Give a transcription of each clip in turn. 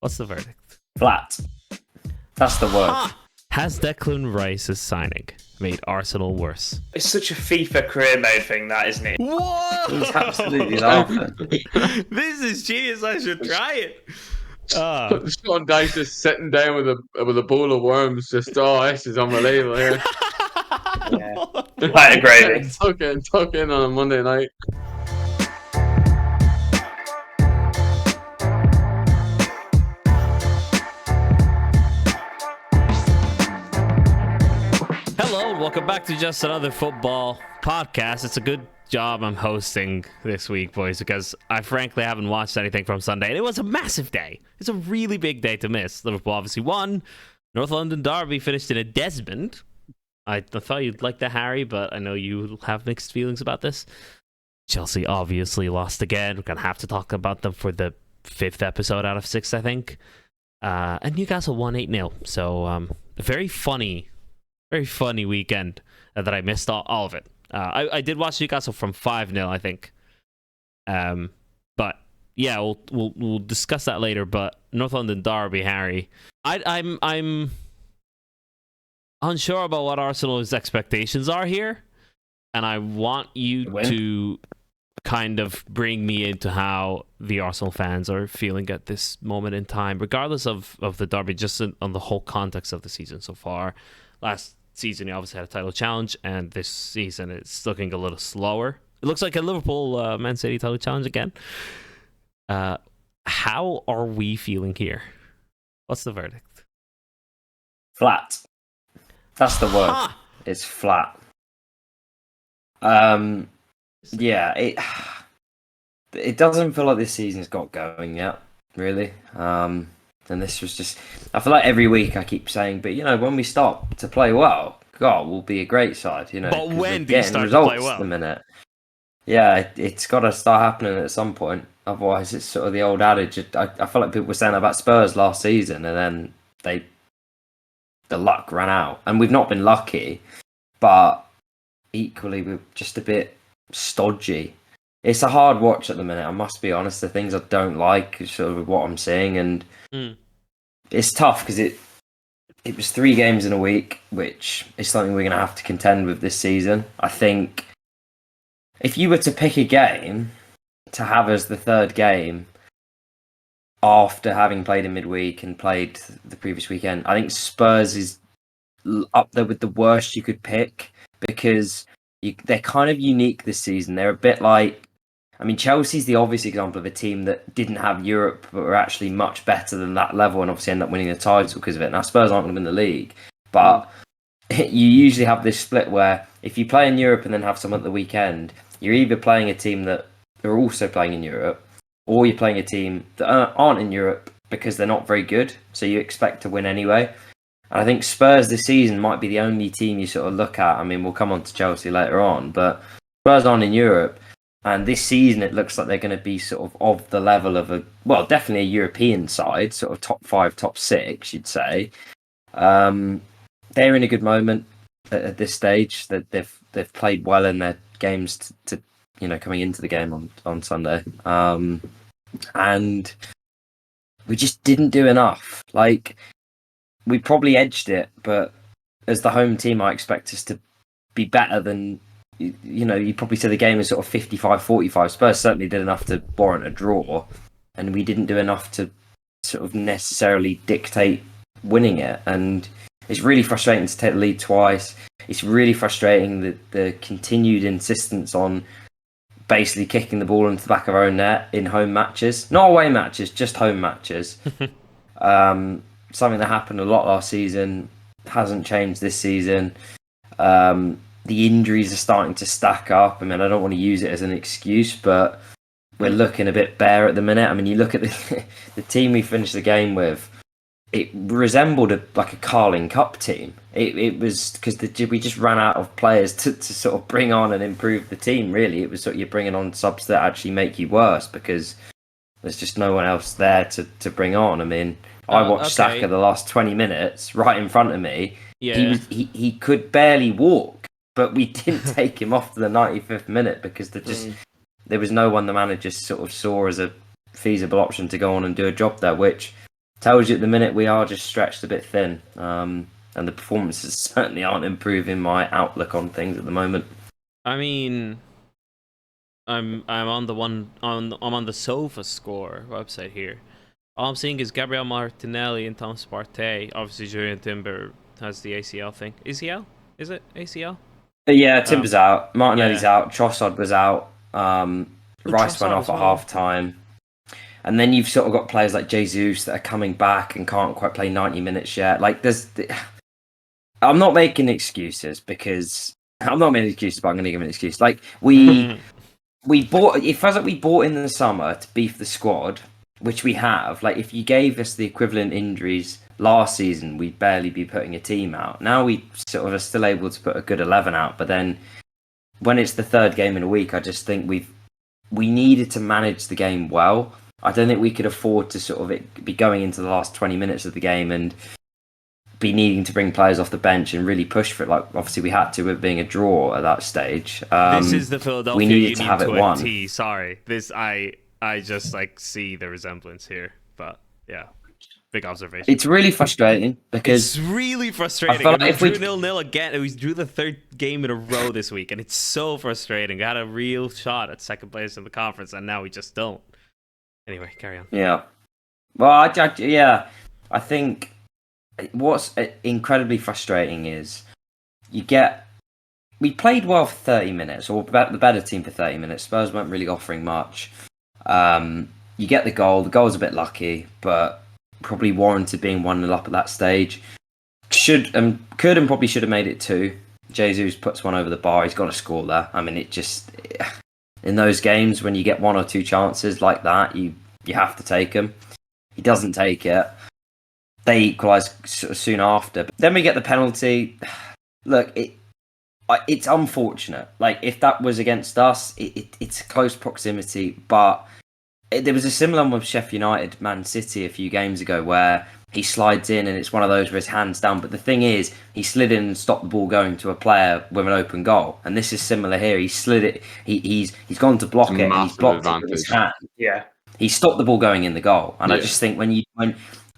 What's the verdict? Flat. That's the word. Has Declan Rice's signing made Arsenal worse? It's such a FIFA career mode thing, that, isn't it? Whoa! He's absolutely laughing. This is genius. I should try it. Sean Dyche just sitting down with a bowl of worms. Just this is unbelievable. Here, Yeah. Quite a gravy. tuck in on a Monday night. Hello, welcome back to Just Another Football Podcast. It's a good job I'm hosting this week, boys, because I frankly haven't watched anything from Sunday, and it was a massive day. It's a really big day to miss. Liverpool obviously won. North London derby finished in a Desmond. I thought you'd like that, Harry, but I know you have mixed feelings about this. Chelsea obviously lost again. We're going to have to talk about them for the 5th episode out of 6, I think. And Newcastle won 8-0. So, a very funny weekend that I missed all of it. I did watch Newcastle from 5-0, I think. But yeah, we'll discuss that later. But North London derby, Harry, I'm unsure about what Arsenal's expectations are here, and I want you to kind of bring me into how the Arsenal fans are feeling at this moment in time, regardless of the derby, just on the whole context of the season so far. Last season, you obviously had a title challenge, and this season it's looking a little slower. It looks like a Liverpool Man City title challenge again. How are we feeling here? What's the verdict? Flat. That's the word. It's flat. Yeah, it doesn't feel like this season's got going yet, really. And this was just, I feel like every week I keep saying, but when we start to play well, God, we'll be a great side. But when do you start to play well? At the minute. Yeah, it's got to start happening at some point. Otherwise, it's sort of the old adage. I feel like people were saying about Spurs last season, and then the luck ran out, and we've not been lucky, but equally we're just a bit stodgy. It's a hard watch at the minute, I must be honest. The things I don't like is sort of what I'm seeing, and it's tough because it was 3 games in a week, which is something we're going to have to contend with this season. I think if you were to pick a game to have as the 3rd game after having played in midweek and played the previous weekend, I think Spurs is up there with the worst you could pick, because they're kind of unique this season. They're a bit like, Chelsea's the obvious example of a team that didn't have Europe but were actually much better than that level and obviously end up winning the title because of it. Now, Spurs aren't going to win the league, but you usually have this split where if you play in Europe and then have someone at the weekend, you're either playing a team that are also playing in Europe, or you're playing a team that aren't in Europe because they're not very good, so you expect to win anyway. And I think Spurs this season might be the only team you sort of look at. We'll come on to Chelsea later on, but Spurs aren't in Europe, and this season it looks like they're going to be sort of the level of definitely a European side, sort of top 5, top 6, you'd say. They're in a good moment at this stage. That they've played well in their games to coming into the game on Sunday. And we just didn't do enough. We probably edged it, but as the home team, I expect us to be better than, you probably say the game is sort of 55-45. Spurs certainly did enough to warrant a draw, and we didn't do enough to sort of necessarily dictate winning it. And it's really frustrating to take the lead twice. It's really frustrating the continued insistence on basically kicking the ball into the back of our own net in home matches. Not away matches, just home matches. Something that happened a lot last season, hasn't changed this season. The injuries are starting to stack up. I don't want to use it as an excuse, but we're looking a bit bare at the minute. You look at the team we finished the game with, it resembled a Carling Cup team. It was because we just ran out of players to sort of bring on and improve the team, really. It was sort of you're bringing on subs that actually make you worse because there's just no one else there to bring on. I watched Saka the last 20 minutes right in front of me. Yeah. He could barely walk, but we didn't take him off to the 95th minute because there was no one the manager sort of saw as a feasible option to go on and do a job there, which tells you at the minute we are just stretched a bit thin, and the performances certainly aren't improving my outlook on things at the moment. I mean, I'm on the Sofa Score website here. All I'm seeing is Gabriel Martinelli and Thomas Partey. Obviously, Julian Timber has the ACL thing. ACL? Is it ACL? But yeah, Timber's out. Martinelli's yeah. out. Trossard was out. Rice went off at half time. And then you've sort of got players like Jesus that are coming back and can't quite play 90 minutes yet. Like, I'm not making excuses because I'm not making excuses, but I'm going to give an excuse. Like, we bought. It feels like we bought in the summer to beef the squad, which we have. Like, if you gave us the equivalent injuries last season, we'd barely be putting a team out. Now we sort of are still able to put a good 11 out, but then when it's the third game in a week, I just think we needed to manage the game well. I don't think we could afford to sort of be going into the last 20 minutes of the game and be needing to bring players off the bench and really push for it. Like, obviously we had to with being a draw at that stage. This is the Philadelphia we needed Union to have it won. Sorry, this I just like see the resemblance here, but yeah, big observation. It's really frustrating because it's really frustrating. Like if we drew 0-0 again, we drew the third game in a row this week, and it's so frustrating. We had a real shot at second place in the conference, and now we just don't. Anyway, carry on. Yeah. Well, I think what's incredibly frustrating is we played well for 30 minutes, or the better team for 30 minutes. Spurs weren't really offering much. You get the goal. The goal's a bit lucky, but probably warranted being 1-0 up at that stage. Could and probably should have made it 2. Jesus puts one over the bar. He's got to score there. I mean, in those games when you get 1 or 2 chances like that, you have to take them. He doesn't take it. They equalise soon after. But then we get the penalty. Look, it's unfortunate. Like, if that was against us, it's close proximity. But there was a similar one with Sheffield United, Man City a few games ago where he slides in and it's one of those where his hand's down. But the thing is, he slid in and stopped the ball going to a player with an open goal. And this is similar here. He slid it. He's gone to block it and he's blocked it with his hand. Yeah. He stopped the ball going in the goal. And I just think when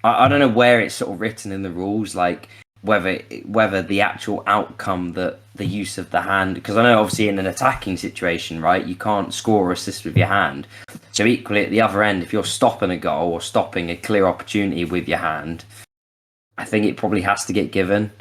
I don't know where it's sort of written in the rules, like whether the actual outcome that the use of the hand, because I know obviously in an attacking situation, right, you can't score or assist with your hand. So equally at the other end, if you're stopping a goal or stopping a clear opportunity with your hand, I think it probably has to get given.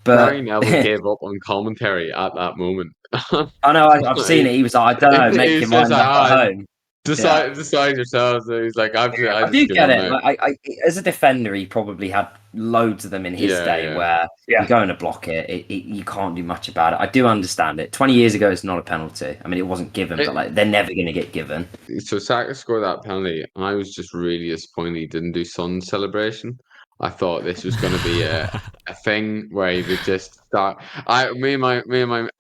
But Gary Neville gave up on commentary at that moment. I know, I've seen it. He was like, I don't know, make your mind up at home. Decide yourselves. He's like, I do get it. Like, I, as a defender, he probably had loads of them in his day where you're going to block it. You can't do much about it. I do understand it. 20 years ago, it's not a penalty. I mean, it wasn't given, but like they're never going to get given. So Saka scored that penalty, and I was just really disappointed he didn't do Son celebration. I thought this was going to be a thing where he would just start. Me and my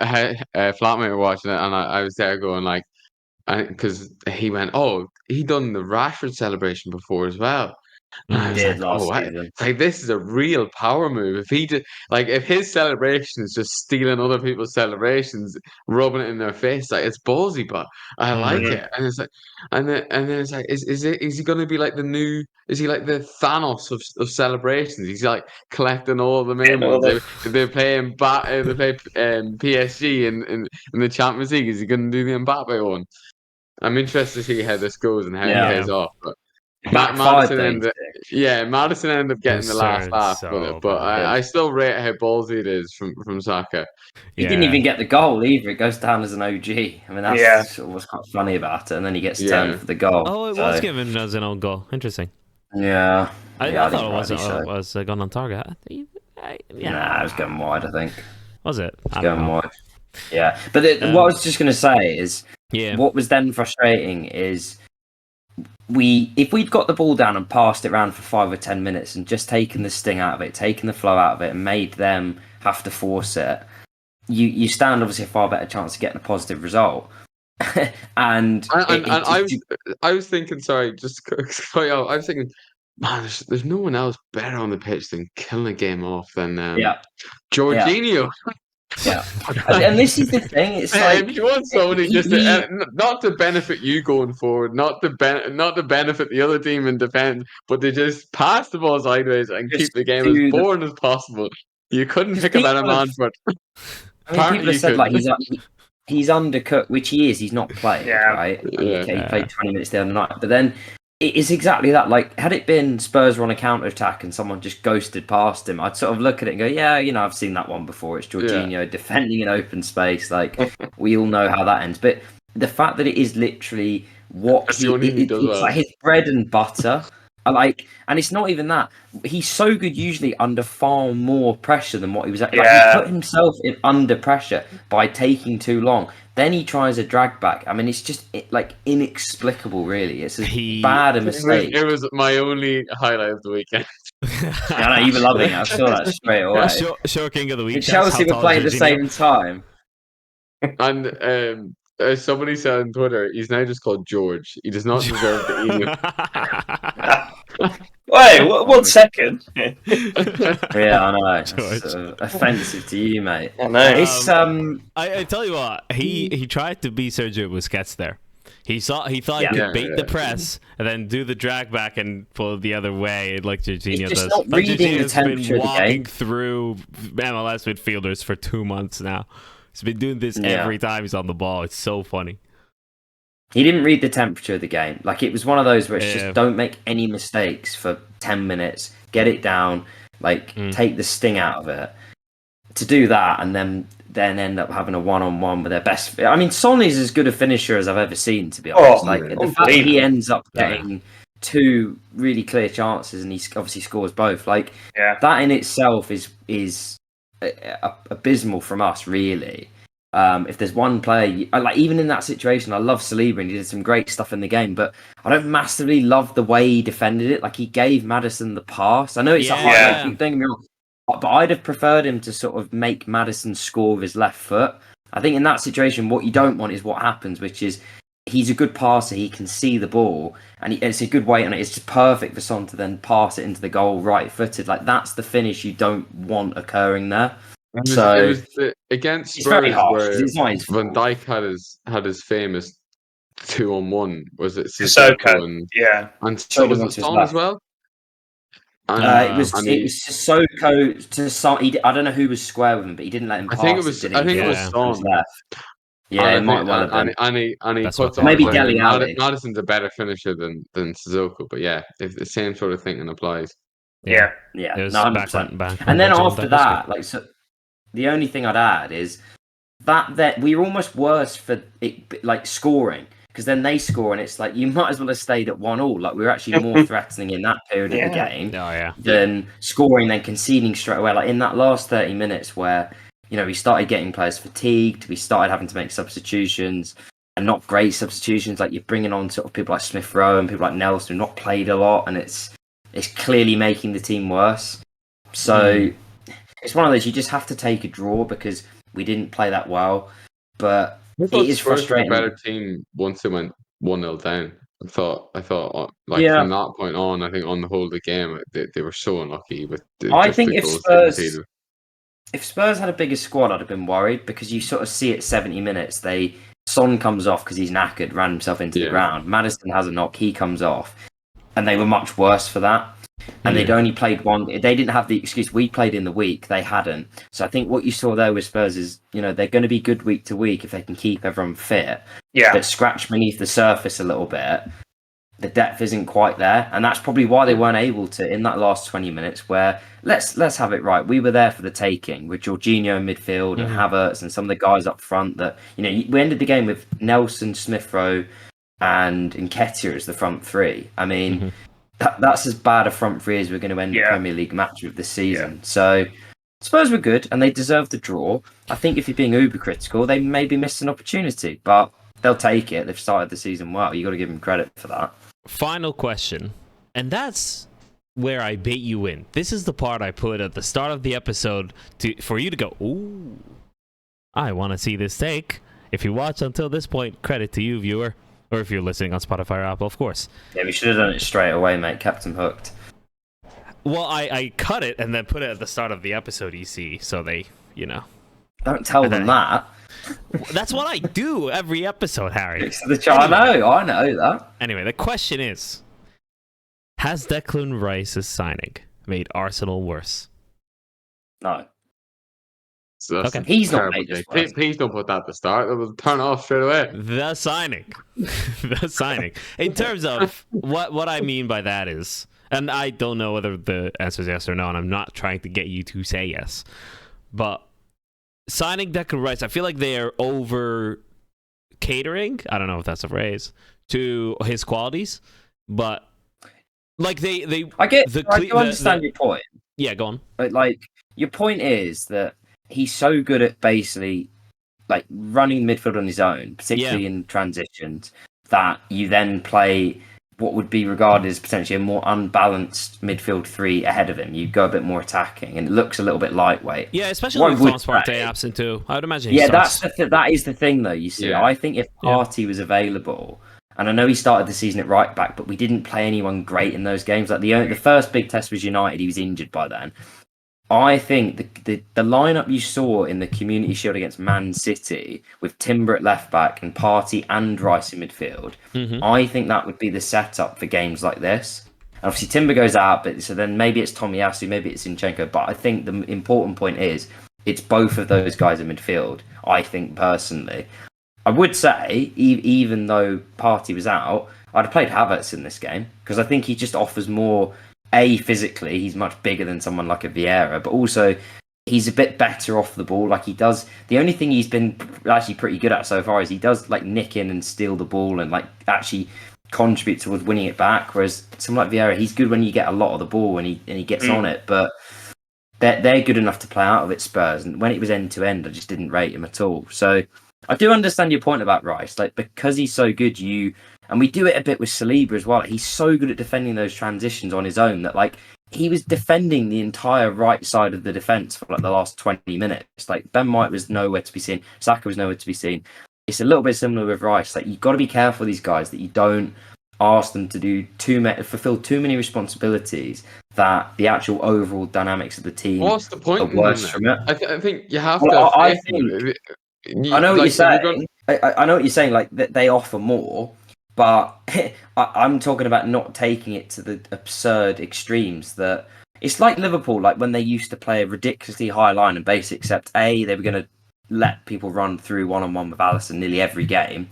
flatmate were watching it, and I was there going like, because he went, oh, he done the Rashford celebration before as well. And I was like, like this is a real power move. If he did, like, if his celebration is just stealing other people's celebrations, rubbing it in their face, like it's ballsy, but I like it. And it's like, and then it's like, is he going to be like the new? Is he like the Thanos of celebrations? He's like collecting all the main ones. They're playing PSG in the Champions League. Is he going to do the Mbappe one? I'm interested to see how this goes and how it pays off. But Maddison ended up getting the last laugh with it, but I still rate how ballsy it is from Saka. He didn't even get the goal either. It goes down as an OG. I mean, that's sort of what's quite funny about it. And then he gets turned for the goal. Oh, it was given as an own goal. Interesting. Yeah. I thought it was gone on target. Nah, it was going wide, I think. Was it? It was going wide. Yeah. But what I was just going to say is, what was then frustrating is if we'd got the ball down and passed it around for 5 or 10 minutes and just taken the sting out of it, taken the flow out of it and made them have to force it, you stand obviously a far better chance of getting a positive result. I was thinking, sorry, just I was thinking, man, there's no one else better on the pitch than killing a game off than Jorginho. Yeah, and this is the thing. It's like if you want somebody just not to benefit you going forward, not to benefit the other team in defense, but to just pass the ball sideways and Just keep the game as do boring as possible. You couldn't pick a better man for it. I mean, people have said like he's undercooked, which he is. He's not playing, right? I mean, okay, he played 20 minutes the other night, but then it is exactly that. Like, had it been Spurs were on a counter attack and someone just ghosted past him, I'd sort of look at it and go, yeah, I've seen that one before. It's Jorginho defending in open space. Like, we all know how that ends. But the fact that it is literally what it's like his bread and butter. And it's not even that. He's so good usually under far more pressure than what he was at. Like, he put himself under pressure by taking too long. Then he tries a drag back. I mean, it's just inexplicable, really. It's as bad a mistake. It was my only highlight of the weekend. I know, you were loving it. I saw that straight away. Show King of the Week. Chelsea were playing at the same time. And as somebody said on Twitter, he's now just called George. He does not deserve the email. Wait, 1 second. Yeah, I know. It's offensive to you, mate. I know. It's I tell you what, he tried to be Sergio Busquets there. He thought he could bait the press and then do the drag back and pull the other way like Jorginho does. Not reading the temperature been of the game. walking through MLS midfielders for 2 months now. He's been doing this every time he's on the ball. It's so funny. He didn't read the temperature of the game. Like, it was one of those where it's just don't make any mistakes for 10 minutes, get it down, take the sting out of it. To do that and then end up having a one-on-one with their best. I mean, Son is as good a finisher as I've ever seen, to be honest. The fact that he ends up getting 2 really clear chances and he obviously scores both. That in itself is abysmal from us, really. If there's one player, even in that situation, I love Saliba and he did some great stuff in the game, but I don't massively love the way he defended it. Like, he gave Maddison the pass. I know it's a hard, don't get me wrong, but I'd have preferred him to sort of make Maddison score with his left foot. I think in that situation, what you don't want is what happens, which is he's a good passer. He can see the ball, and it's a good weight on it. It's just perfect for Son to then pass it into the goal right-footed. Like, that's the finish you don't want occurring there. It was against Spurs where Van Dijk had his famous 2-on-1. Was it Sissoko? And so was it Son as well? It was Sissoko to Son. I don't know who was square with him, but he didn't let him pass. I think it was Son. Yeah, it might well have been. And he puts on maybe Dele Alli. Maddison's a better finisher than Sissoko, but yeah, if the same sort of thinking applies. Yeah. It was 100%. back. And then after that, the only thing I'd add is that we were almost worse for it, scoring, because then they score and it's like you might as well have stayed at 1-1. Like, we were actually more threatening in that period of the game than scoring, then conceding straight away. Like, in that last 30 minutes where we started getting players fatigued, we started having to make substitutions and not great substitutions. Like, you're bringing on sort of people like Smith Rowe and people like Nelson who not played a lot, and it's clearly making the team worse. So. It's one of those, you just have to take a draw because we didn't play that well. But it is frustrating. A better team once they went 1-0 down. I thought from that point on, I think on the whole of the game, they were so unlucky with I think if Spurs had a bigger squad, I'd have been worried, because you sort of see it 70 minutes. Son comes off because he's knackered, ran himself into the ground. Maddison has a knock, he comes off. And they were much worse for that. And they'd only played one. They didn't have the excuse. We played in the week. They hadn't. So I think what you saw there with Spurs is, they're going to be good week to week if they can keep everyone fit. Yeah. But scratch beneath the surface a little bit. The depth isn't quite there, and that's probably why they weren't able to in that last 20 minutes. Where let's have it right. We were there for the taking with Jorginho in midfield and Havertz and some of the guys up front. That we ended the game with Nelson, Smith Rowe, and Nketiah as the front three. I mean. That's as bad a front three as we're going to end the Premier League match with this season. Yeah. So Spurs were good and they deserved the draw. I think if you're being uber critical, they maybe missed an opportunity, but they'll take it. They've started the season well. You got to give them credit for that. Final question, and that's where I bait you in. This is the part I put at the start of the episode for you to go, ooh, I want to see this take. If you watch until this point, credit to you, viewer. Or if you're listening on Spotify or Apple, of course. Yeah, we should have done it straight away, mate. Kept them hooked. Well, I cut it and then put it at the start of the episode, so they, Don't tell them that. That's what I do every episode, Harry. I know that. Anyway, the question is, has Declan Rice's signing made Arsenal worse? No. So Okay. He's not made us worse. Please don't put that at the start. It will turn off straight away. The signing. The signing. In terms of what I mean by that is, and I don't know whether the answer is yes or no, and I'm not trying to get you to say yes, but signing Declan Rice, I feel like they are over catering, I don't know if that's a phrase, to his qualities, but like I do understand your point. Yeah, go on. But like your point is that he's so good at basically like running midfield on his own, particularly in transitions, that you then play what would be regarded as potentially a more unbalanced midfield three ahead of him. You go a bit more attacking, and it looks a little bit lightweight. Yeah, especially with Thomas Partey absent too. I would imagine. That is the thing, though. You see, I think if Partey was available, and I know he started the season at right back, but we didn't play anyone great in those games. Like the first big test was United. He was injured by then. I think the lineup you saw in the Community Shield against Man City with Timber at left back and Partey and Rice in midfield, I think that would be the setup for games like this. And obviously Timber goes out, but so then maybe it's Tomiyasu, maybe it's Zinchenko. But I think the important point is it's both of those guys in midfield. I think personally, I would say even though Partey was out, I'd have played Havertz in this game because I think he just offers more. Physically, he's much bigger than someone like a Vieira, but also he's a bit better off the ball. Like he does, the only thing he's been actually pretty good at so far is he does like nick in and steal the ball and like actually contribute towards winning it back. Whereas someone like Vieira, he's good when you get a lot of the ball and he gets on it, but they're good enough to play out of it, Spurs. And when it was end to end, I just didn't rate him at all. So I do understand your point about Rice. Like because he's so good, and we do it a bit with Saliba as well. He's so good at defending those transitions on his own that like he was defending the entire right side of the defence for like the last 20 minutes. Like Ben White was nowhere to be seen. Saka was nowhere to be seen. It's a little bit similar with Rice. Like you've got to be careful with these guys that you don't ask them to fulfill too many responsibilities that the actual overall dynamics of the team What's the point are worse from it. I think you have to. I know what you're saying. I know what you're saying. Like that they offer more. But I'm talking about not taking it to the absurd extremes that it's like Liverpool, like when they used to play a ridiculously high line and base, except A, they were going to let people run through one-on-one with Alisson nearly every game.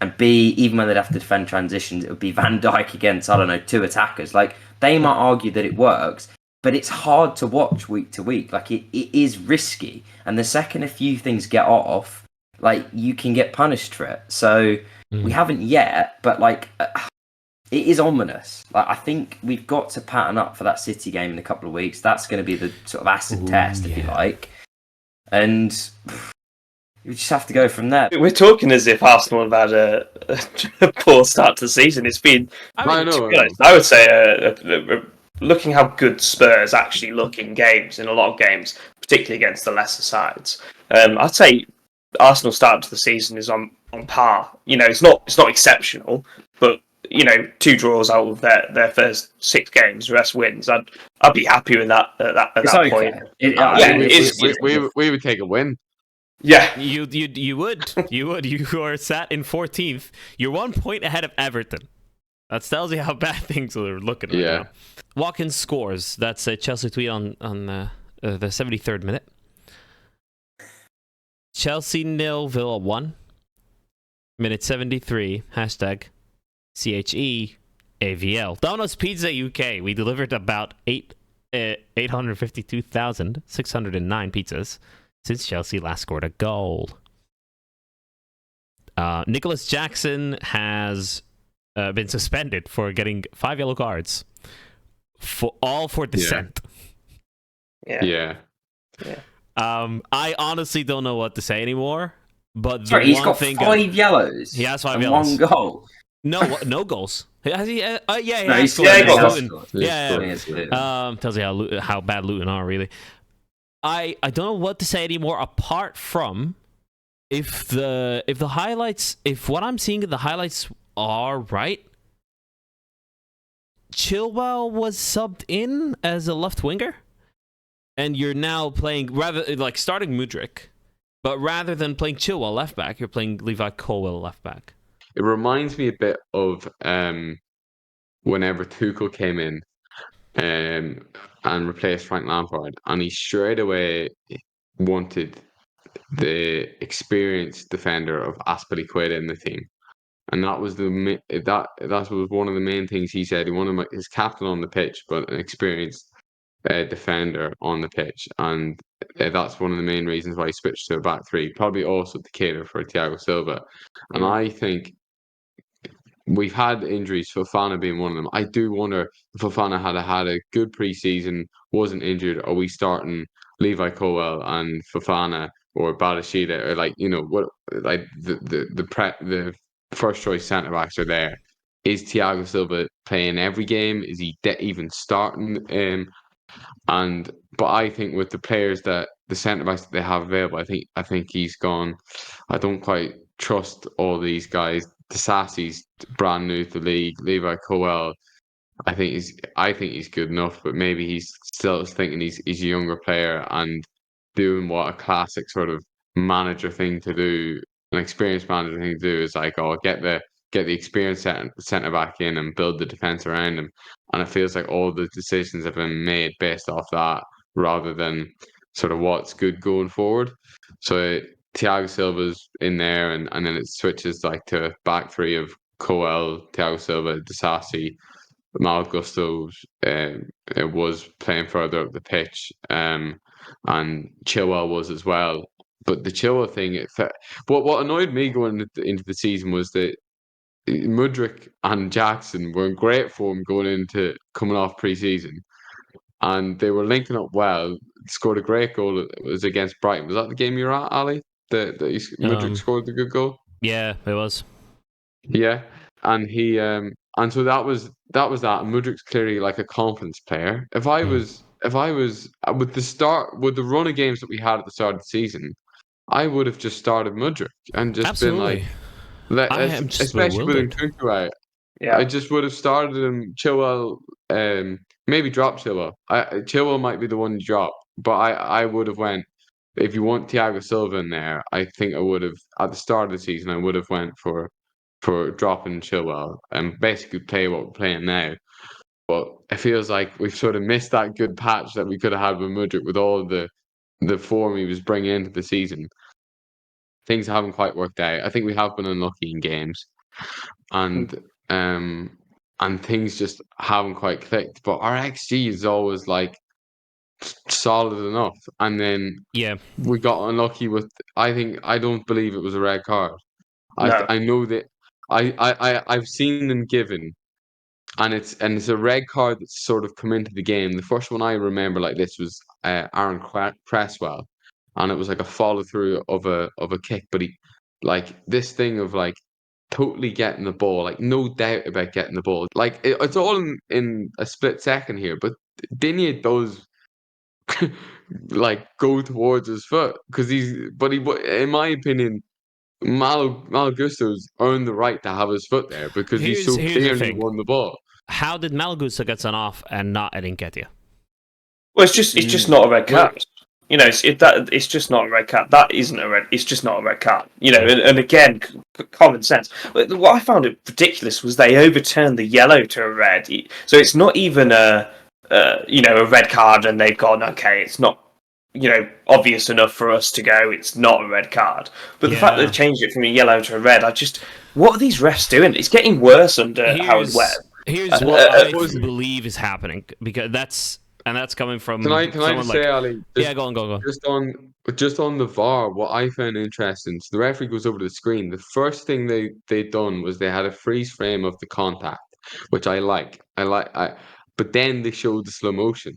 And B, even when they'd have to defend transitions, it would be Van Dijk against, I don't know, two attackers. Like they might argue that it works, but it's hard to watch week to week. Like it is risky. And the second a few things get off, like you can get punished for it. So... We haven't yet, but like it is ominous. Like I think we've got to pattern up for that City game in a couple of weeks. That's going to be the sort of acid test, if you like, and we just have to go from there. We're talking as if Arsenal have had a poor start to the season. It's been, I would say, looking how good Spurs actually look in games, in a lot of games, particularly against the lesser sides. I'd say Arsenal start to the season is on par. You know, it's not exceptional, but you know, 2 draws out of their first 6 games, the rest wins. I'd be happy with that at that point. We would take a win. Yeah, you would. You are sat in 14th. You're 1 point ahead of Everton. That tells you how bad things are looking right now. Watkins scores. That's a Chelsea tweet on the 73rd minute. Chelsea 0, Villa 1. Minute 73. Hashtag CHEAVL. Domino's Pizza UK. We delivered about 852,609 pizzas since Chelsea last scored a goal. Nicholas Jackson has been suspended for getting 5 yellow cards. For dissent. Yeah. I honestly don't know what to say anymore. But he's got 5 yellows. He has 5 and yellows. 1 goal. No goals. Has he? He has got Luton. Tells you how bad Luton are, really. I don't know what to say anymore apart from if the highlights, if what I'm seeing in the highlights are right, Chilwell was subbed in as a left winger, and you're now playing rather like starting Mudryk But rather than playing Chilwell left back, you're playing Levi Colwill left back. It reminds me a bit of whenever Tuchel came in and replaced Frank Lampard, and he straight away wanted the experienced defender of Azpilicueta in the team, and that was that was one of the main things he said. He wanted his captain on the pitch, but an experienced defender on the pitch, and that's one of the main reasons why he switched to a back three. Probably also to cater for Thiago Silva, and I think we've had injuries, Fofana being one of them. I do wonder if Fofana had a good preseason, wasn't injured, are we starting Levi Colwill and Fofana or Badashida, or what, like the first choice centre backs are there. Is Thiago Silva playing every game? Is he even starting? But I think with the players that the centre backs that they have available, I think he's gone. I don't quite trust all these guys. Disasi's brand new to the league. Levi Colwill, I think he's good enough, but maybe he's still thinking he's a younger player and doing what a classic sort of manager thing to do, an experienced manager thing to do is like, oh, get the experienced centre back in and build the defence around him. And it feels like all the decisions have been made based off that rather than sort of what's good going forward. So Thiago Silva's in there, and then it switches like to a back three of Coel, Thiago Silva, Disasi, Mal Gusto was playing further up the pitch, and Chilwell was as well. But the Chilwell thing, what annoyed me going into the season was that Mudryk and Jackson were in great form coming off pre-season, and they were linking up well. Scored a great goal. It was against Brighton. Was that the game you were at, Ali? Mudryk scored the good goal. Yeah, it was. Yeah, and he and so that was that. Mudryk's clearly like a confidence player. If I was with the run of games that we had at the start of the season, I would have just started Mudryk and just Absolutely. been like, I am just especially with Nkunku out. Yeah. I just would have started him. Chilwell, maybe drop Chilwell. Chilwell might be the one to drop, but I would have went. If you want Thiago Silva in there, I think I would have at the start of the season. I would have went for dropping Chilwell and basically play what we're playing now. But it feels like we've sort of missed that good patch that we could have had with Mudryk with all the form he was bringing into the season. Things haven't quite worked out. I think we have been unlucky in games, and things just haven't quite clicked. But our XG is always like solid enough, and then we got unlucky with. I don't believe it was a red card. No. I know that I've seen them given, and it's a red card that's sort of come into the game. The first one I remember like this was Aaron Cresswell, and it was like a follow through of a kick, but he like this thing of like totally getting the ball, like no doubt about getting the ball. Like it's all in a split second here, but Digne does like go towards his foot because in my opinion. Mal Gusto's earned the right to have his foot there because he's so clearly won the ball. How did Mal Gusto get sent off and not Nketiah? Well, it's just not a red card. You know, it's just not a red card. That isn't a red. It's just not a red card. You know, and again, common sense. What I found it ridiculous was they overturned the yellow to a red. So it's not even a red card, and they've gone, okay, it's not obvious enough for us to go, it's not a red card. But the fact that they've changed it from a yellow to a red, what are these refs doing? It's getting worse under Howard Webb. Here's what I believe is happening, because that's coming from. Can I just say, Ali? Go on. Just on the VAR, what I found interesting. So the referee goes over to the screen. The first thing they done was they had a freeze frame of the contact, which I like. But then they showed the slow motion.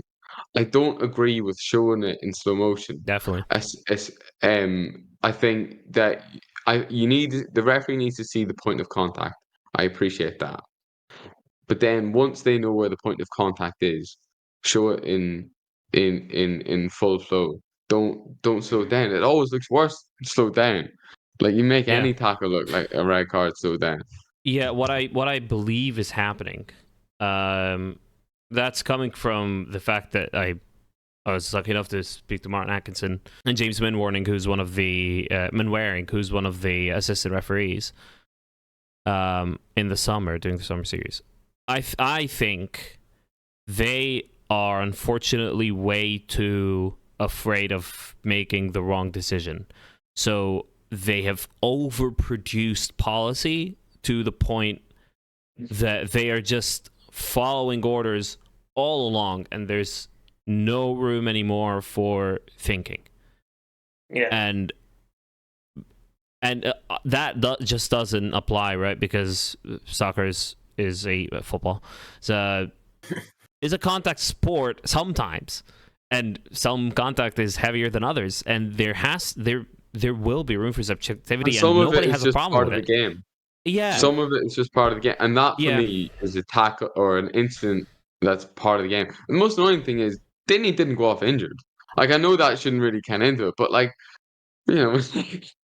I don't agree with showing it in slow motion. Definitely. I think that the referee needs to see the point of contact. I appreciate that. But then once they know where the point of contact is, show it in full flow. Don't slow down. It always looks worse slow down. Like you make any tackle look like a red card slow down. Yeah, what I believe is happening. That's coming from the fact that I was lucky enough to speak to Martin Atkinson and James Minwaring, who's one of the assistant referees in the summer, during the summer series. I think they are unfortunately way too afraid of making the wrong decision. So they have overproduced policy to the point that they are just following orders all along, and there's no room anymore for thinking. Yeah. And that just doesn't apply, right? Because soccer is a football. It's a contact sport sometimes, and some contact is heavier than others, and there will be room for subjectivity, and nobody has a problem with it. Some of it is just part of the game. Yeah. Some of it is just part of the game, and that for me is a tackle or an incident that's part of the game. The most annoying thing is Dinny didn't go off injured. Like, I know that shouldn't really count into it, but like, you know,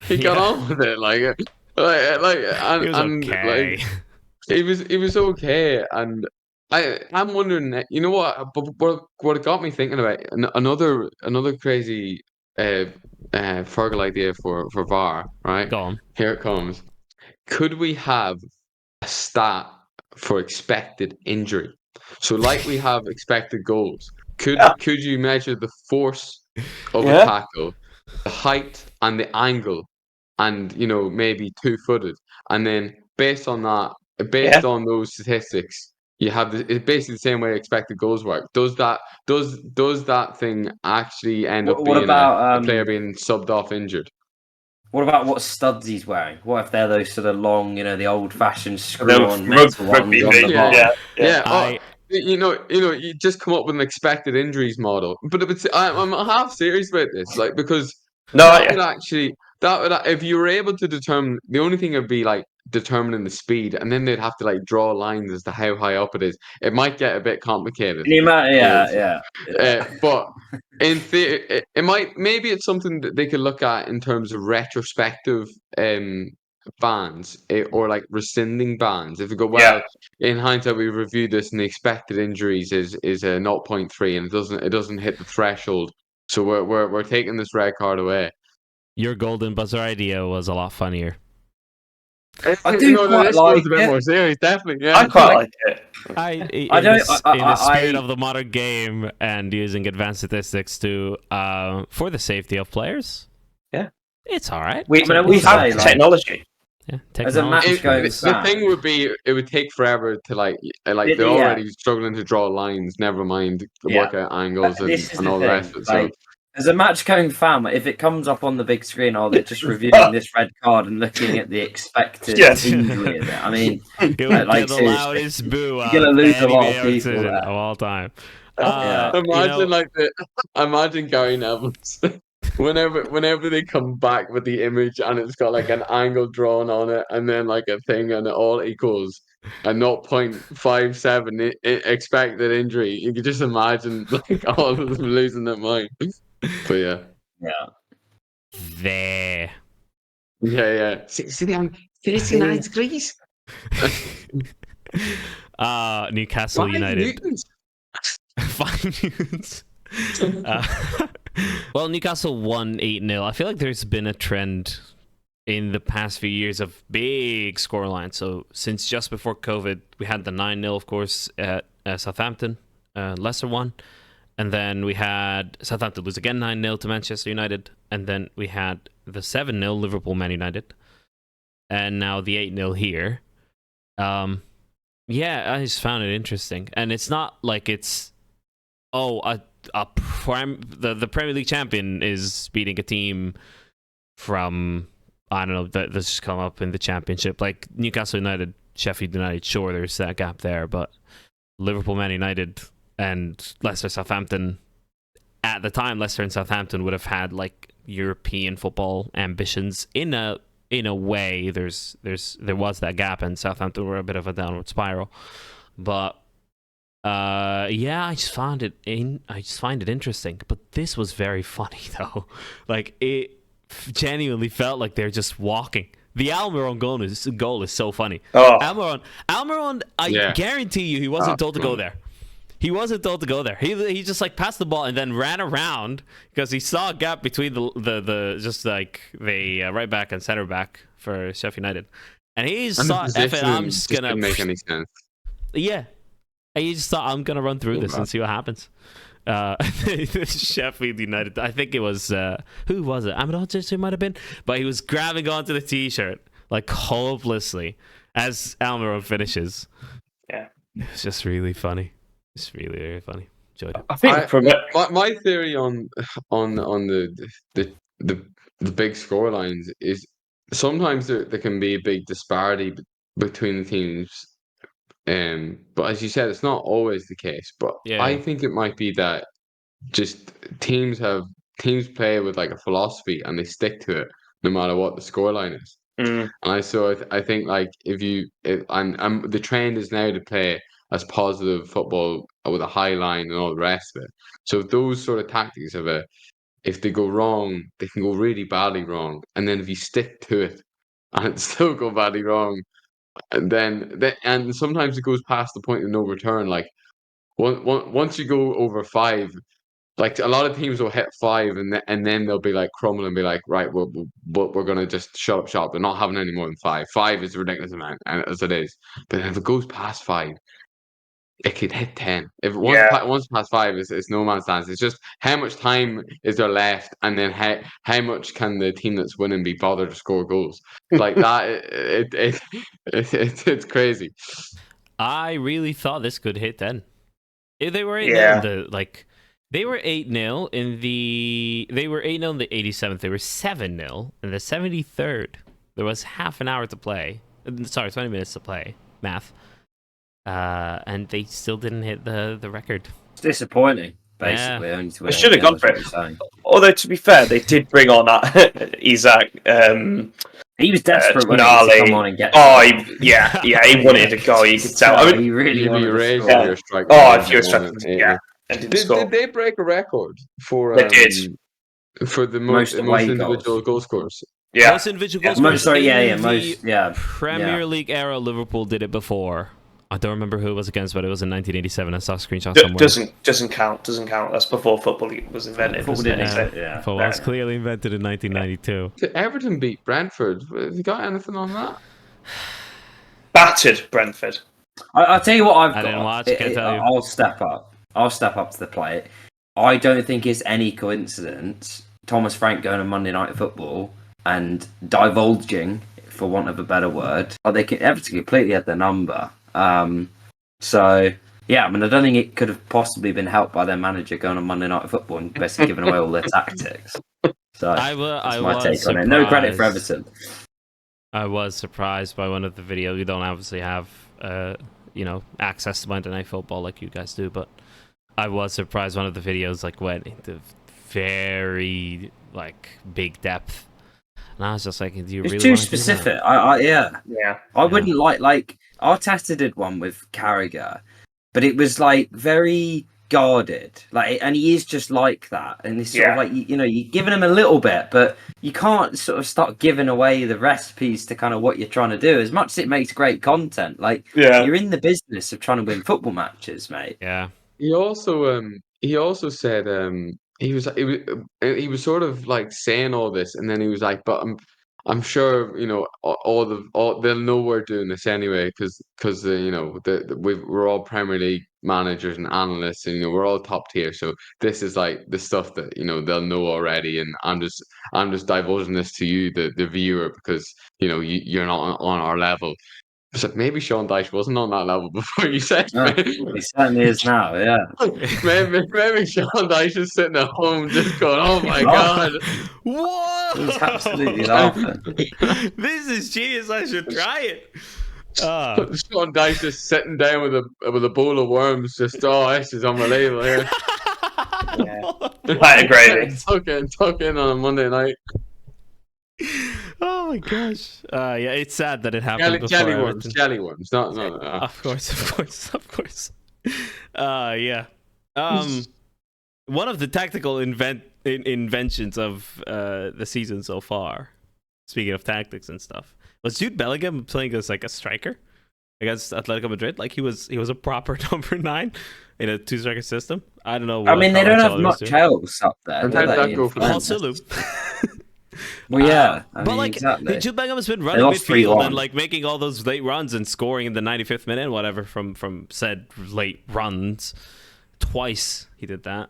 he got on with it. He was okay. He was okay, and I'm wondering, you know what? But what it got me thinking about another crazy Fergal idea for VAR. Right, Go on. here it comes. Could we have a stat for expected injury? So, like we have expected goals, could you measure the force of a tackle, the height and the angle, and maybe 2-footed, and then based on those statistics, you have it's basically the same way expected goals work. Does that thing actually end up being a player being subbed off injured? What about what studs he's wearing? What if they're those sort of long, the old-fashioned screw-on metal ones on the bottom? Yeah. You just come up with an expected injuries model. But I'm half serious about this, like, because if you were able to determine, the only thing would be like determining the speed, and then they'd have to like draw lines as to how high up it is. It might get a bit complicated. But in theory, maybe it's something that they could look at in terms of retrospective bans, or like rescinding bans. If we go, in hindsight, we reviewed this and the expected injuries is a 0.3, and it doesn't hit the threshold, so we're taking this red card away. Your golden buzzer idea was a lot funnier. I do quite like it. A bit more serious, definitely. Yeah, I quite like it. In the spirit of the modern game and using advanced statistics for the safety of players. Yeah, it's all right. We have technology. Yeah, as a match going, the thing would be, it would take forever to they're already struggling to draw lines. Never mind the workout angles and all the rest of it. So, as a match going fan, if it comes up on the big screen, they're just reviewing this red card and looking at the expected injury of it. I mean, the loudest boo you're gonna lose a lot of people of all time. Imagine Gary Neville's. Whenever they come back with the image and it's got like an angle drawn on it and then like a thing and it all equals a 0.57 expected injury, you can just imagine like all of them losing their mind. But there. Yeah. See the angle, 39 degrees. Newcastle 5 United. Newtons. 5 Newtons. Well, Newcastle won 8-0. I feel like there's been a trend in the past few years of big scorelines. So since just before COVID, we had the 9-0, of course, at Southampton. Leicester won. And then we had Southampton lose again 9-0 to Manchester United. And then we had the 7-0 Liverpool Man United. And now the 8-0 here. I just found it interesting. And it's not like it's... the Premier League champion is beating a team from, I don't know, that's just come up in the championship. Like Newcastle United, Sheffield United, sure, there's that gap there, but Liverpool, Man United, and Leicester, Southampton, at the time, Leicester and Southampton would have had like European football ambitions. In a way, there was that gap, and Southampton were a bit of a downward spiral, but. I just find it interesting, but this was very funny though. Like, it genuinely felt like they're just walking. The Almiron goal is so funny. Almiron, I guarantee you he wasn't told to go there. he wasn't told to go there. He just like passed the ball and then ran around because he saw a gap between the just like the right back and center back for Sheffield United, and he just thought, "F it, I'm just gonna." Didn't make any sense. Yeah, and he just thought, "I'm gonna run through this and see what happens." Sheffield United. I think it was who was it? I'm not sure who it might have been, but he was grabbing onto the t-shirt like hopelessly as Almiron finishes. Yeah, it's just really funny. It's really, really funny. Enjoyed it. I think my theory on the big score lines is sometimes there can be a big disparity between the teams. But as you said, it's not always the case. But Yeah. I think it might be that just teams play with like a philosophy and they stick to it no matter what the scoreline is. And I think like the trend is now to play as positive football with a high line and all the rest of it. So those sort of tactics if they go wrong, they can go really badly wrong. And then if you stick to it and it still go badly wrong, and sometimes it goes past the point of no return. Like once you go over 5, like a lot of teams will hit 5 and then they'll be like crumble and be like, right, we're gonna just shut up shop. They're not having any more than 5. 5 is a ridiculous amount, and as it is. But if it goes past 5, it could hit 10. If once past 5 is no man's land. It's just how much time is there left, and then how much can the team that's winning be bothered to score goals like that? It's crazy. I really thought this could hit 10. If they were 8-0 in the like. They were 8-0 in the 87th. They were 7-0 in the 73rd. There was half an hour to play. Sorry, 20 minutes to play. Math. And they still didn't hit the record. It's disappointing, basically. Yeah. Only to They should have gone for it. Although, to be fair, they did bring on that Isaac. He was desperate when he to come on and get. He wanted to go. You could tell. I mean, he really wanted to score. score. Strike. If you were striking, yeah. Did they break a record for? They did. For the most individual goal scorers. Yeah. Most individual goal scorers. Most Premier League era, Liverpool did it before. I don't remember who it was against, but it was in 1987. I saw a screenshot somewhere. Doesn't count. That's before football was invented. Football was clearly invented in 1992. Did Everton beat Brentford? Have you got anything on that? Battered Brentford. I'll tell you what I've got. I didn't watch. Can't tell you. I'll step up. I'll step up to the plate. I don't think it's any coincidence Thomas Frank going to Monday Night Football and divulging, for want of a better word, Everton completely had their number. So yeah, I mean, I don't think it could have possibly been helped by their manager going on Monday Night Football and basically giving away all their tactics. So that's my take on it. No credit for Everton. I was surprised by one of the videos. We don't obviously have access to Monday Night Football like you guys do, but I was surprised one of the videos like went into very like big depth, and I was just like, "Do you really?" It's too specific. I wouldn't like Arteta did one with Carragher, but it was like very guarded, and he is just like that, and it's sort of like you're giving him a little bit, but you can't sort of start giving away the recipes to kind of what you're trying to do. As much as it makes great content, you're in the business of trying to win football matches, mate. Yeah. He also said he was sort of like saying all this, and then he was like, but I'm sure they'll know we're doing this anyway because we're all Premier League managers and analysts, and we're all top tier, so this is like the stuff that they'll know already, and I'm just divulging this to you, the viewer, because you're not on our level. So maybe Sean Dyche wasn't on that level before you said. He certainly is now. Yeah. maybe Sean Dyche is sitting at home just going, "Oh my god, what?" He's absolutely laughing. This is genius. I should try it. Sean Dyche just sitting down with a bowl of worms. Just this is unbelievable. Here. Quite a gravy. Tuck in on a Monday night. Oh my gosh! It's sad that it happened. Jelly worms. No. Of course. One of the tactical inventions of the season so far, speaking of tactics and stuff, was Jude Bellingham playing as like a striker. against Atletico Madrid. Like he was a proper number 9 in a 2-striker system. I don't know. I mean, they don't have Carlo Ancelotti was much doing. else up there. And do how did they, that go in for France? Well, yeah. I But mean, like exactly. Jude Bellingham has been running lost midfield 3-1. and like making all those late runs and scoring in the 95th minute, whatever, from said late runs. Twice he did that.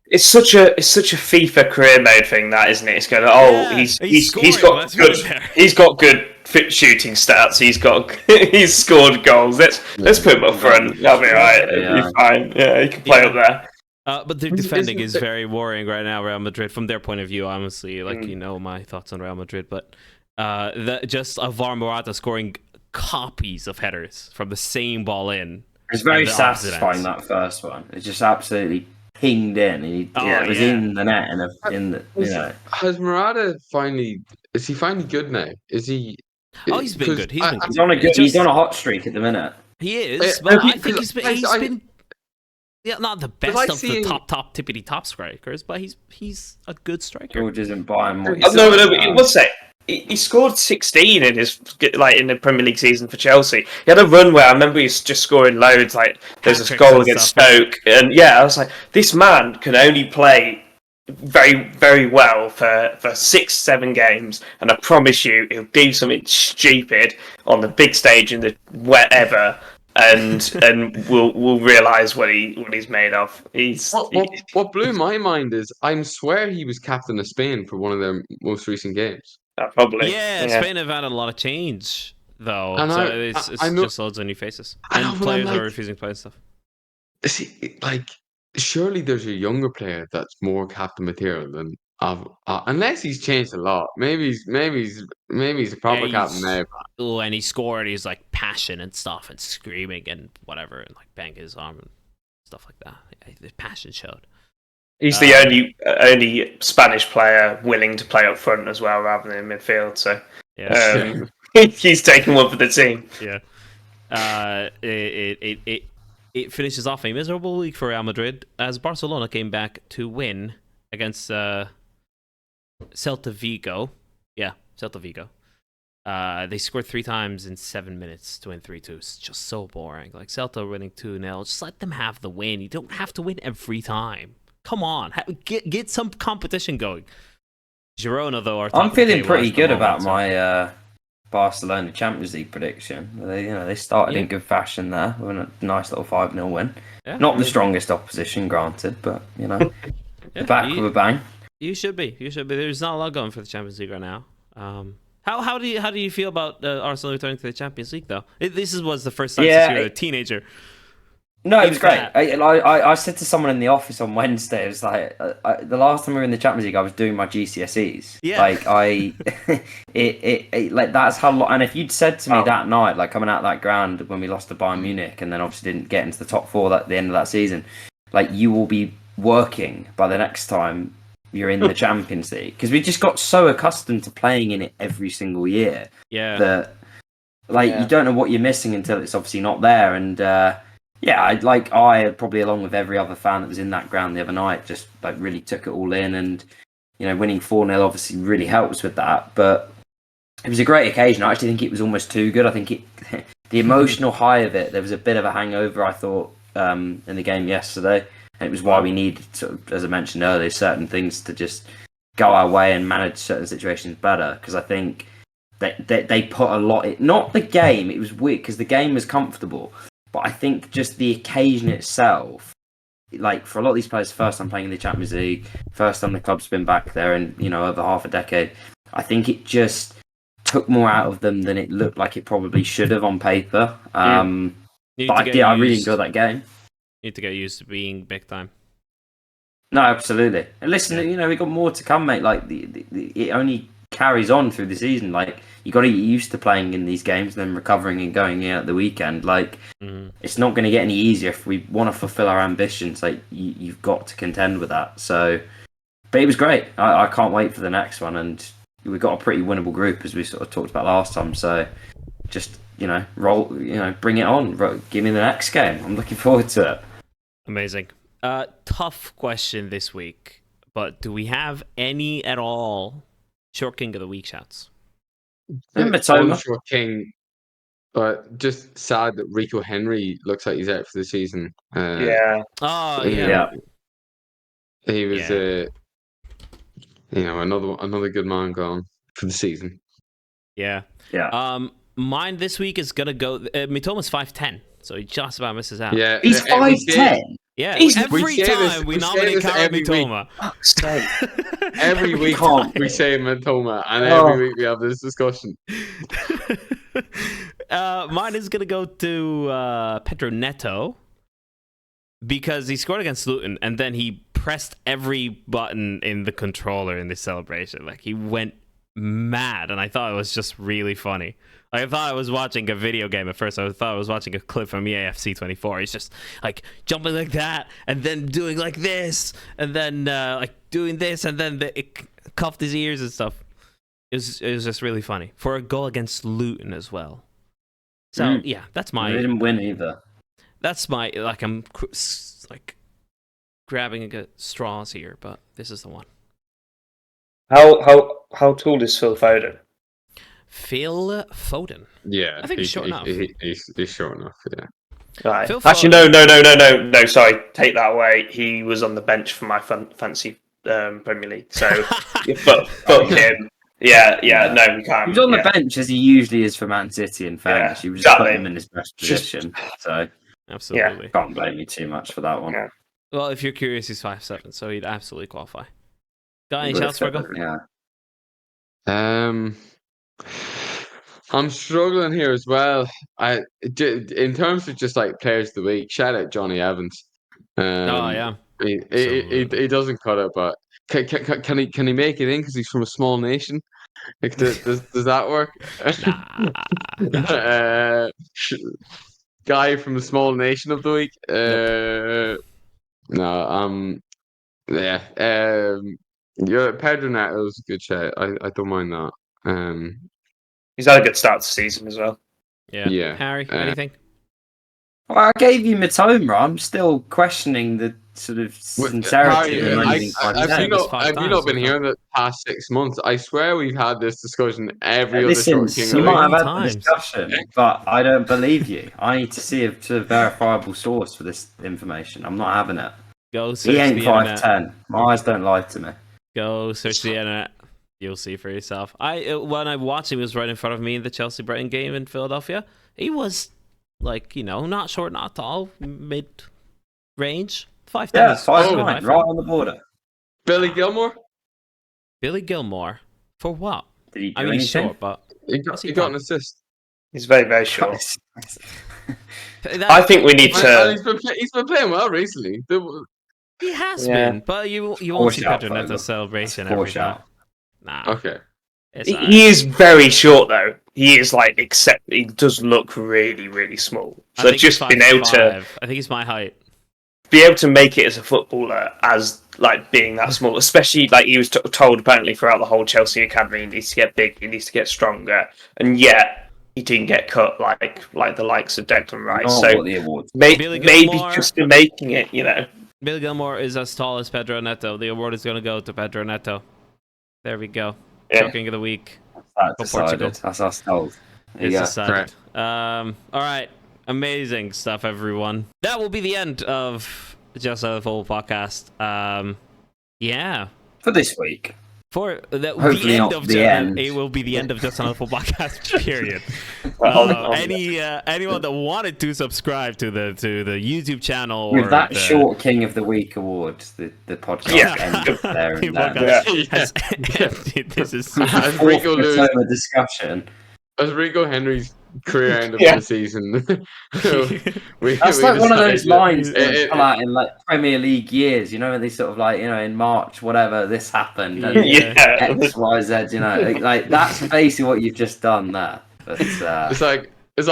It's such a FIFA career mode thing, that, isn't it? It's going, he's got good fit shooting stats. He's scored goals. Let's put him up front. That'll be right. It'll be fine. Yeah, he can play up there. But their defending is very worrying right now, Real Madrid, from their point of view, honestly. Like, you know my thoughts on Real Madrid, but just Alvaro Morata scoring copies of headers from the same ball in. It's very satisfying, that first one. It's just absolutely pinged in. It was in the net, Has Morata is he finally good now? Is he? Oh, he's been good. He's on a hot streak at the minute. He is, but I think he's been yeah, not the best of the top tippity top strikers, but he's a good striker. George isn't buying more. No, but we'll say he scored 16 in his in the Premier League season for Chelsea. He had a run where I remember he was just scoring loads. Like there's this goal against Stoke, and yeah, I was like, this man can only play very, very well for 6-7 games, and I promise you, he'll do something stupid on the big stage in the whatever. And we'll realise what he's made of. What blew my mind is I swear he was captain of Spain for one of their most recent games. Probably. Yeah, Spain have had a lot of change though, and so it's just loads of new faces and players are refusing to play and stuff. See, like surely there's a younger player that's more captain material than unless he's changed a lot. Maybe he's a proper captain now. Oh, and he scored. He's like passion and stuff, and screaming and whatever, and like bang his arm and stuff like that. Yeah, the passion showed. He's the only Spanish player willing to play up front as well, rather than in midfield. So yeah, he's taking one for the team. Yeah. It finishes off a miserable week for Real Madrid as Barcelona came back to win against Celta Vigo. Yeah, Celta Vigo. They scored 3 times in 7 minutes to win 3-2. It's just so boring. Like Celta winning 2-0. Just let them have the win. You don't have to win every time. Come on, get some competition going. Girona, though, I'm feeling pretty good about my Barcelona Champions League prediction. They started in good fashion there with a nice little 5-0 win. Yeah, not the strongest opposition, granted, but they're back with a bang. You should be. There's not a lot going for the Champions League right now. How do you feel about Arsenal returning to the Champions League though? This was the first time since you were a teenager. No, it was great. I said to someone in the office on Wednesday, it was like the last time we were in the Champions League, I was doing my GCSEs. Yeah. Like like that's how long. And if you'd said to me that night, like coming out of that ground when we lost to Bayern Munich, and then obviously didn't get into the top 4 at the end of that season, like you will be working by the next time you're in the Champions League, because we just got so accustomed to playing in it every single year. Yeah. That you don't know what you're missing until it's obviously not there, and. I probably along with every other fan that was in that ground the other night just like really took it all in, and winning 4-0 obviously really helps with that, but it was a great occasion. I actually think it was almost too good. I think the emotional high of it, there was a bit of a hangover, I thought, in the game yesterday, and it was why we needed, sort of, as I mentioned earlier, certain things to just go our way and manage certain situations better, because I think they put a lot in, not the game, it was weird because the game was comfortable. But I think just the occasion itself, like for a lot of these players, first time playing in the Champions League, first time the club's been back there in over half a decade, I think it just took more out of them than it looked like it probably should have on paper. I really enjoyed that game. You need to get used to being big time. No, absolutely. And listen, we got more to come, mate. Like it only carries on through the season. Like you got to get used to playing in these games, and then recovering and going in at the weekend. Like it's not going to get any easier if we want to fulfill our ambitions. Like you've got to contend with that. So, but it was great. I can't wait for the next one, and we've got a pretty winnable group as we sort of talked about last time. So just roll, bring it on. Give me the next game. I'm looking forward to it. Amazing. Tough question this week, but do we have any at all? Short King of the Week shouts. Short King. But just sad that Rico Henry looks like he's out for the season. Yeah. Oh Yeah. He was, another good man gone for the season. Yeah. Mine this week is gonna go. Mitoma's 5'10", so he just about misses out. Yeah, He's 5'10". Yeah, He's- every time we nominate Kara Mitoma. Every week we say Matoma, and every week we have this discussion. Mine is gonna go to Pedro Neto because he scored against Luton and then he pressed every button in the controller in this celebration. Like, he went mad, and I thought it was just really funny. Like, I thought I was watching a video game at first. I thought I was watching a clip from EAFC 24. He's just like jumping like that, and then doing like this, and then like doing this, and then it cuffed his ears and stuff. It was just really funny for a goal against Luton as well. So yeah, that's my. They didn't win either. That's my, like, I'm like grabbing at straws here, but this is the one. How tall is Phil Foden? Phil Foden. Yeah, I think he's short enough. He's short enough. Yeah. Right. Phil Actually, no. Sorry, take that away. He was on the bench for my fancy Premier League. So, fuck him. Yeah. No, we can't. He was on the bench as he usually is for Man City. In fairness, he was just putting him in his best position. So Absolutely. can't blame you too much for that one. Yeah. Well, if you're curious, he's 5'7", so he'd absolutely qualify. Got any shouts for a goal? Yeah. I'm struggling here as well. In terms of just like players of the week, shout out Johnny Evans. Yeah. He doesn't cut it, but can he make it in because he's from a small nation? Like, does that work? Nah. Guy from the small nation of the week. Pedro Neto was a good shout. I don't mind that. He's had a good start to the season as well. Yeah. Harry, anything? Well, I gave you Mitoma. I'm still questioning the sort of sincerity. Have you not been here in the past 6 months? I swear we've had this discussion every other short king. You might have had the discussion, but I don't believe you. I need to see a sort of verifiable source for this information. I'm not having it. Go search he ain't the internet. 5'10". My eyes don't lie to me. Go search the internet. You'll see for yourself. When I watched him, he was right in front of me in the Chelsea-Brighton game in Philadelphia. He was, like, not short, not tall, mid-range. 5'10". Yeah, 5'9", right on the border. Billy Gilmore? Billy Gilmore? For what? Did he do I mean, he's anything? short, but... He got an assist. He's very, very short. That, I think we need to... He's been playing well recently. He has been, but you won't see Pedro Neto's celebration every day. Nah. Okay. He is very short though. He is he does look really, really small. So just being able to, I think he's my height. Be able to make it as a footballer, as like being that small, especially like he was told apparently throughout the whole Chelsea academy, he needs to get big, he needs to get stronger, and yet he didn't get cut like the likes of Declan Rice. So maybe just in making it, Billy Gilmore is as tall as Pedro Neto. The award is going to go to Pedro Neto. There we go. Yeah. Joking of the week. That's Portugal. That's us told. It's decided. All right. Amazing stuff, everyone. That will be the end of Just Another Football Podcast. Yeah. For this week. For the Hopefully end not of the end. It will be the end of Just Another Football Podcast. Period. Anyone that wanted to subscribe to the YouTube channel with that short King of the Week award, the podcast ended there and then. This is as Rico discussion. As Rico Henry's career end of the season. That's like one of those lines that come out in like Premier League years, when they sort of in March, whatever, this happened, and X, Y, Z, like that's basically what you've just done there. But it's like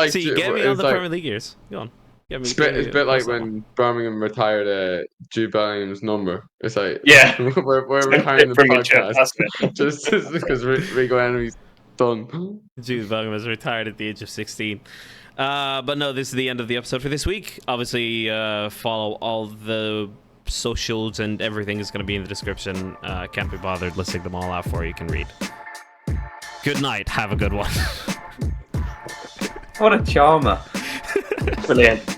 see, get me on the Premier League years. Go on. It's a bit like when Birmingham retired Jude Bellingham's number. It's like we're retiring the podcast just because Rico Henry's done. Jude Bellingham was retired at the age of 16. But no, this is the end of the episode for this week. Obviously, follow all the socials and everything is going to be in the description. Can't be bothered listing them all out for you. You can read. Good night. Have a good one. What a charmer. Brilliant.